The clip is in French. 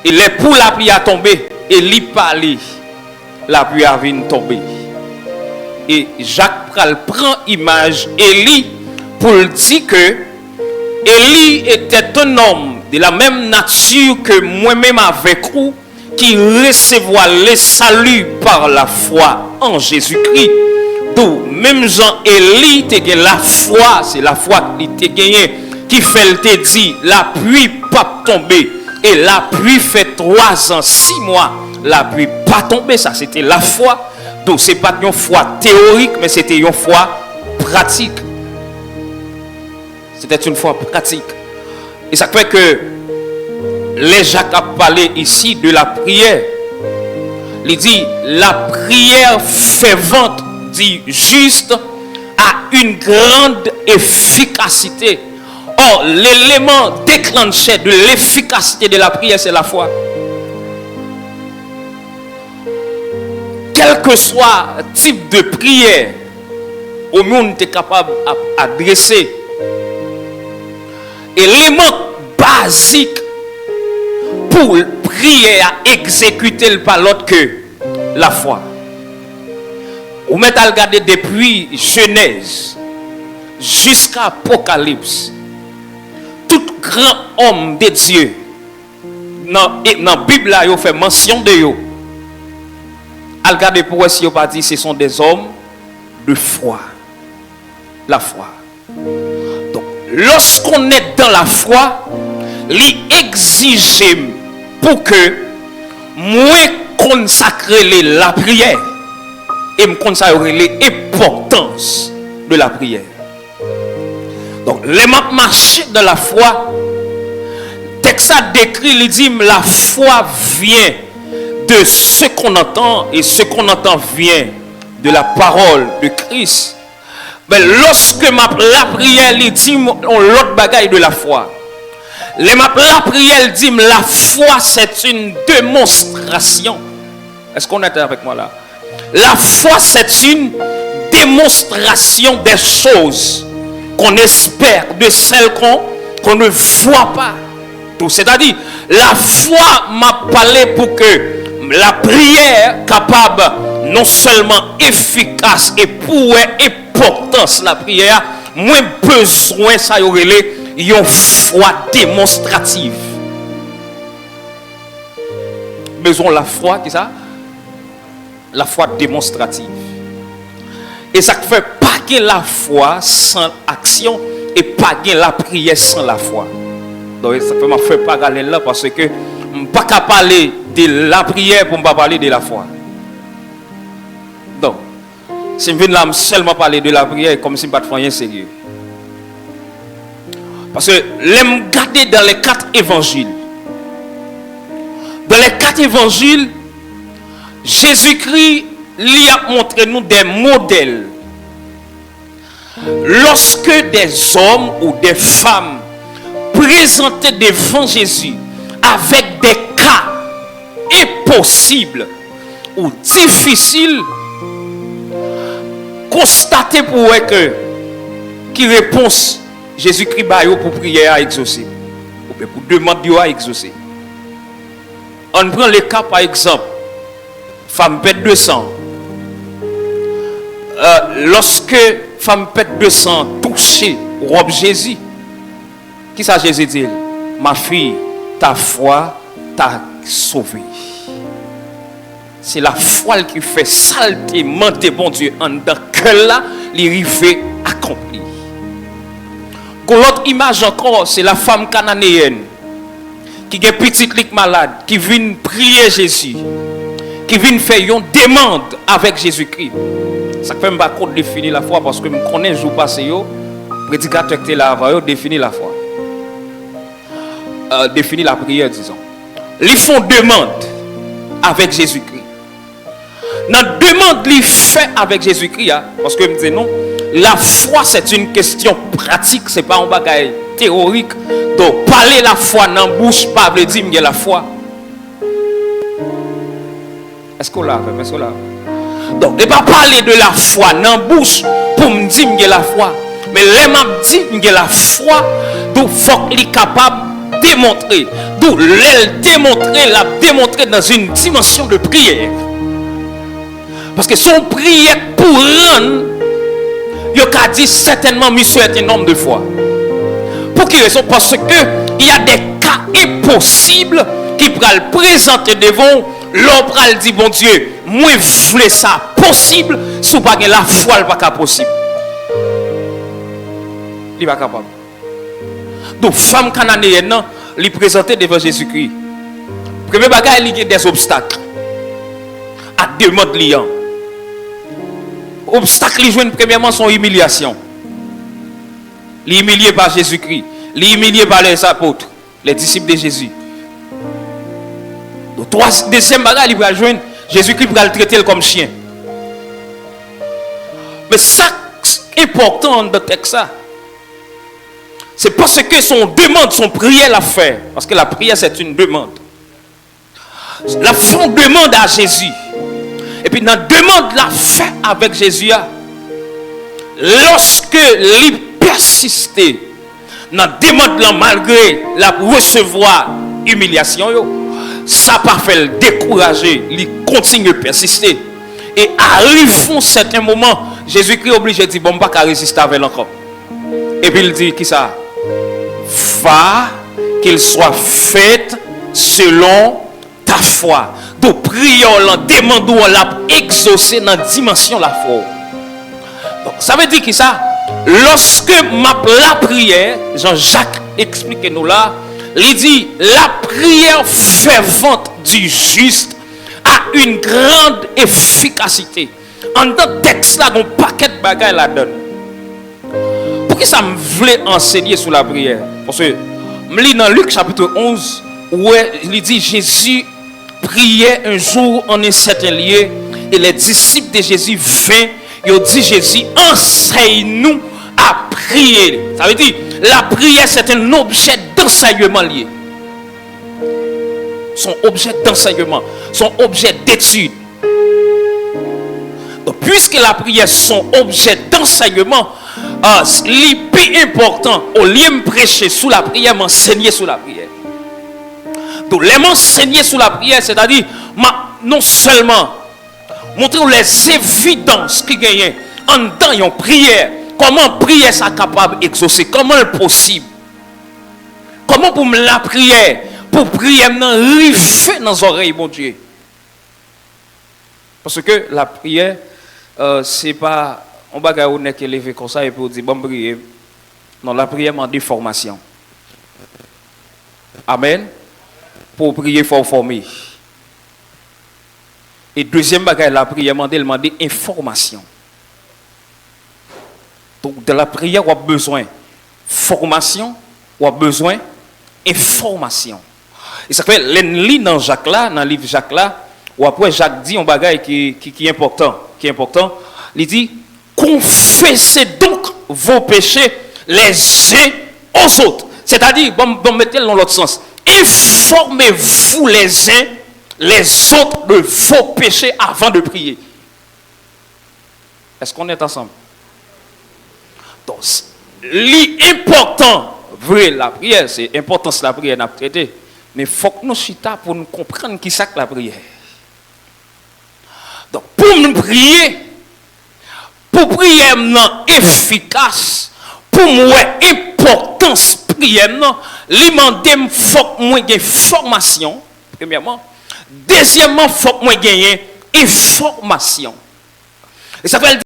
Et les pour la pluie a tombé. Et lui parlait. La pluie a venu tomber. Et Jacques Pral prend image Élie pour dire que Élie était un homme de la même nature que moi-même avec vous, qui recevra le salut par la foi en Jésus-Christ. D'où même Jean Élie te gagne la foi, c'est la foi qui te gagné, qui fait te dit la pluie pas tomber. Et la pluie fait 3 ans, 6 mois, la pluie pas tomber, ça c'était la foi. Donc c'est pas une foi théorique, mais c'était une foi pratique. C'était une foi pratique. Et ça fait que les Jacques a parlé ici de la prière. Il dit la prière fervente dit juste a une grande efficacité. Or, l'élément déclencheur de l'efficacité de la prière, c'est la foi. Quel que soit le type de prière au monde est capable d'adresser, élément basique pour prier à exécuter le pas l'autre que la foi. Vous mettez à regarder depuis Genèse jusqu'à Apocalypse, tout grand homme de Dieu dans la Bible il fait mention de eux. À regarder pour si on pas dit ce sont des hommes de foi. La foi. Donc lorsqu'on est dans la foi, il exige pour que moi consacrer la prière et me consacrer l'importance de la prière. Donc les marcher dans la foi, texte a décrit, il dit la foi vient de ce qu'on entend et ce qu'on entend vient de la parole de Christ. Mais lorsque la prière il dit l'autre bagaille de la foi. La prière dit la foi c'est une démonstration. Est-ce qu'on est avec moi là? La foi c'est une démonstration des choses qu'on espère, de celles qu'on ne voit pas. C'est-à-dire, la foi m'a parlé pour que la prière capable non seulement efficace et pour importance la prière, moins besoin ça y aurait une foi démonstrative. Besoin la foi, qui ça? La foi démonstrative. Et ça fait pas que la foi sans action et pas que la prière sans la foi. Donc ça fait m'a faire parallèle là parce que on pas qu'à parler de la prière pour ne pas parler de la foi. Donc si je viens là seulement parler de la prière comme si je ne pas faire rien sérieux. Parce que l'aime garder dans les 4 évangiles. Dans les 4 évangiles, Jésus-Christ lui a montré nous des modèles. Lorsque des hommes ou des femmes présentaient devant Jésus avec des cas impossibles ou difficiles, constatez pour eux que qui réponse Jésus-Christ pour prier à exaucer ou pour demander à exaucer. On prend le cas par exemple, femme pète de sang. Lorsque femme pète de sang touche robe Jésus, qui ça Jésus dit? Ma fille, ta foi t'a sauvée. C'est la foi qui fait saleté, mentir bon Dieu en dedans que là, l'arrivée accomplie. L'autre image encore, c'est la femme cananéenne qui est petite ligue malade, qui vient prier Jésus, qui vient faire une demande avec Jésus-Christ. Ça fait pas trop définir la foi parce que je connais jour passé le prédicateur qui est là avant définir la foi. Définir la prière disons. Ils font demande avec Jésus-Christ. Dans demande li fait avec Jésus-Christ parce que me dit non, la foi c'est une question pratique, c'est pas un bagage théorique. Donc parler la foi dans bouche pas veut dire que la foi. Est-ce qu'on l'a fait? Est-ce qu'on l'a? Donc, ne pas parler de la foi dans bouche pour me dire que la foi. Mais les m'a dit que la foi, donc faut qu'il est capable démontrer. D'où l'aile démontrer, la démontrer dans une dimension de prière. Parce que son prière pour rendre, il a dit certainement monsieur est un homme de foi. Pour quelle raison? Parce que il y a des cas impossibles qui pourraient le présenter devant l'homme dit bon Dieu, moi je voulais ça possible, si vous n'avez pas la foi, ce n'est pas possible. Il n'est pas capable. Donc, femme cananéenne, lui présenter devant Jésus-Christ. Premier bagage, il y a des obstacles. À deux modes liants. Obstacles, ils jouent premièrement son humiliation. L'humilié par Jésus-Christ. L'humilié par les apôtres, les disciples de Jésus. Donc, deuxième bagage, il va jouer Jésus-Christ va le traiter comme chien. Mais ça, c'est important dans le texte. C'est parce que son demande, son prière l'a fait. Parce que la prière, c'est une demande. La femme demande à Jésus. Et puis, dans la demande, la fait avec Jésus. Lorsque il persistait, dans la demande, malgré la recevoir humiliation, ça n'a pas fait le décourager. Il continue de persister. Et arrive un certain moment, Jésus-Christ oblige de dire, bon, je ne vais pas résister avec encore. Et puis il dit, qui ça? Va, qu'il soit fait selon ta foi. Donc, prions, demandons, la exaucer dans la dimension de la foi. Donc, ça veut dire qui ça? Lorsque la prière, Jean-Jacques explique-nous là, il dit, la prière fervente du juste a une grande efficacité. En dans texte là, un paquet de bagages la donne. Pourquoi ça me voulait enseigner sur la prière? Parce que je lis dans Luc chapitre 11 où il dit Jésus priait un jour en un certain lieu et les disciples de Jésus vinrent et ont dit Jésus enseigne-nous à prier. Ça veut dire la prière c'est un objet d'enseignement lié. Son objet d'enseignement, son objet d'étude. Donc, puisque la prière est son objet d'enseignement, le plus important, au lieu de prêcher sous la prière, m'enseigner sous la prière. Donc, les m'enseigner sous la prière, c'est-à-dire, non seulement montrer les évidences qui gagnent en dedans une prière, comment prière est capable d'exaucer, comment est possible, comment pour la prière, pour prier arriver dans les oreilles, mon Dieu. Parce que la prière, c'est pas on va gagner qui lever comme ça et pour dire bon prier. Non, la prière demande des formations. Amen. Pour prier, il faut former. Et deuxième bagage, la prière demande information. Donc, de la prière, on a besoin de formation, on a besoin d'information. Et ça fait, lit dans Jacques là, dans le livre Jacques là, ou après Jacques dit un bagage qui est important. Il dit, confessez donc vos péchés les uns aux autres. C'est-à-dire, bon mettez-le dans l'autre sens. Informez-vous les uns les autres de vos péchés avant de prier. Est-ce qu'on est ensemble? Donc, l'important, vrai, la prière, c'est important la prière n'a traité. Mais il faut que nous chita pour nous comprendre qui c'est que la prière. Donc, pour nous prier, pour prier non efficace, pour moi, importance prière non, il faut que moi gagne formation, premièrement. Deuxièmement, il faut que moi gagne information. Et ça veut dire